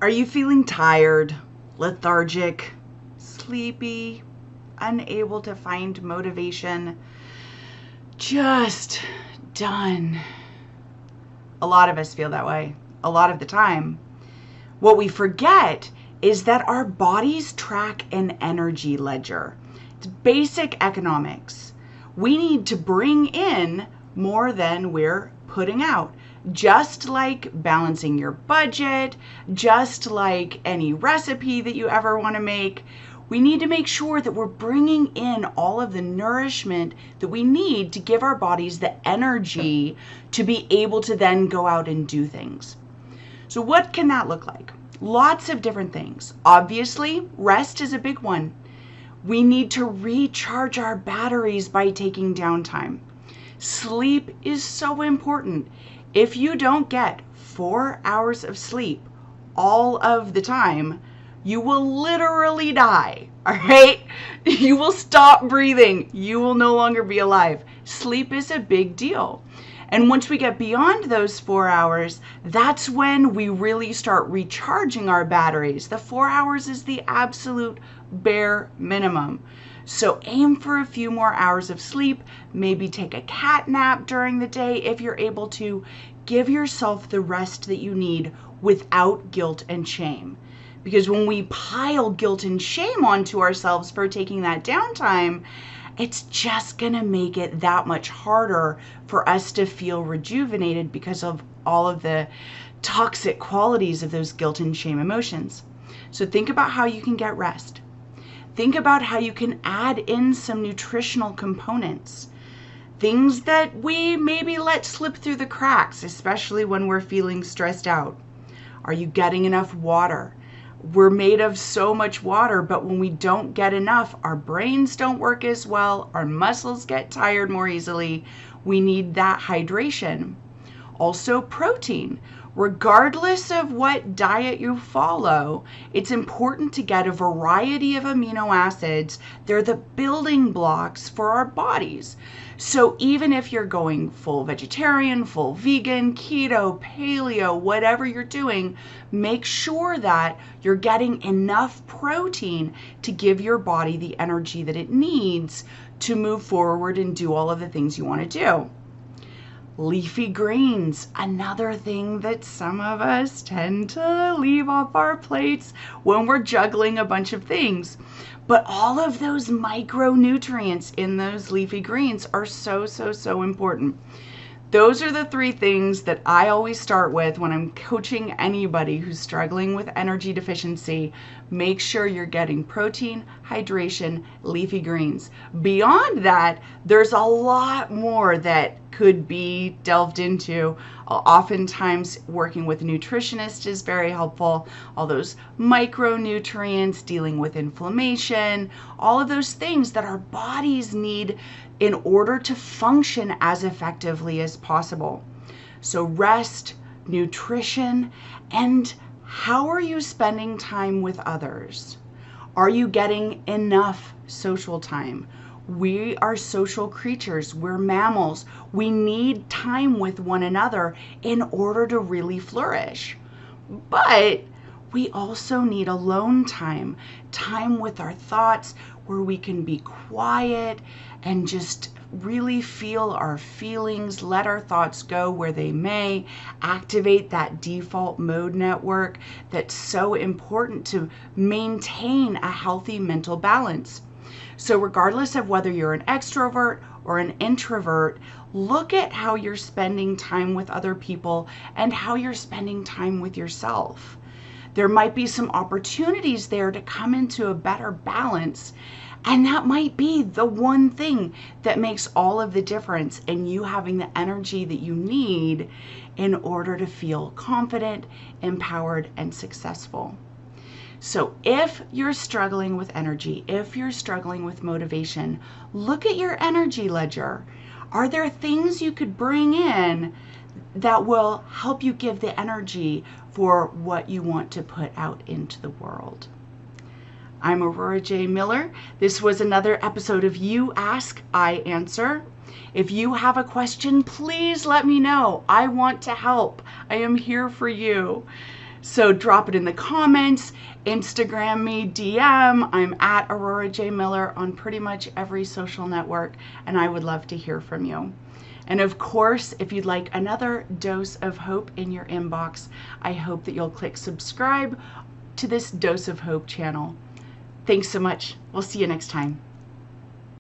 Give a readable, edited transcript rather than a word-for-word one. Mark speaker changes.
Speaker 1: Are you feeling tired, lethargic, sleepy, unable to find motivation, just done? A lot of us feel that way a lot of the time. What we forget is that our bodies track an energy ledger. It's basic economics. We need to bring in more than we're putting out. Just like balancing your budget, just like any recipe that you ever want to make, we need to make sure that we're bringing in all of the nourishment that we need to give our bodies the energy to be able to then go out and do things. So what can that look like? Lots of different things. Obviously, rest is a big one. We need to recharge our batteries by taking downtime. Sleep is so important. If you don't get 4 hours of sleep all of the time, you will literally die, all right? You will stop breathing. You will no longer be alive. Sleep is a big deal. And once we get beyond those 4 hours, that's when we really start recharging our batteries. The 4 hours is the absolute bare minimum. So aim for a few more hours of sleep, maybe take a cat nap during the day if you're able to. Give yourself the rest that you need without guilt and shame. Because when we pile guilt and shame onto ourselves for taking that downtime, it's just gonna make it that much harder for us to feel rejuvenated because of all of the toxic qualities of those guilt and shame emotions. So think about how you can get rest. Think about how you can add in some nutritional components. Things that we maybe let slip through the cracks, especially when we're feeling stressed out. Are you getting enough water? We're made of so much water, but when we don't get enough, our brains don't work as well, our muscles get tired more easily. We need that hydration. Also, protein. Regardless of what diet you follow, it's important to get a variety of amino acids. They're the building blocks for our bodies. So even if you're going full vegetarian, full vegan, keto, paleo, whatever you're doing, make sure that you're getting enough protein to give your body the energy that it needs to move forward and do all of the things you want to do. Leafy greens, another thing that some of us tend to leave off our plates when we're juggling a bunch of things. But all of those micronutrients in those leafy greens are so important. Those are the 3 things that I always start with when I'm coaching anybody who's struggling with energy deficiency. Make sure you're getting protein, hydration, leafy greens. Beyond that, there's a lot more that could be delved into. Oftentimes, working with a nutritionist is very helpful. All those micronutrients, dealing with inflammation, all of those things that our bodies need in order to function as effectively as possible. So rest, nutrition, and how are you spending time with others? Are you getting enough social time? We are social creatures. We're mammals. We need time with one another in order to really flourish. But we also need alone time, time with our thoughts where we can be quiet and just really feel our feelings, let our thoughts go where they may, activate that default mode network that's so important to maintain a healthy mental balance. So regardless of whether you're an extrovert or an introvert, look at how you're spending time with other people and how you're spending time with yourself. There might be some opportunities there to come into a better balance, and that might be the one thing that makes all of the difference in you having the energy that you need in order to feel confident, empowered, and successful. So if you're struggling with energy, if you're struggling with motivation, look at your energy ledger. Are there things you could bring in that will help you give the energy for what you want to put out into the world? I'm Aurora J. Miller. This was another episode of You Ask, I Answer. If you have a question, please let me know. I want to help. I am here for you. So drop it in the comments, Instagram me, DM. I'm at Aurora J. Miller on pretty much every social network, and I would love to hear from you. And of course, if you'd like another dose of hope in your inbox, I hope that you'll click subscribe to this Dose of Hope channel. Thanks so much. We'll see you next time.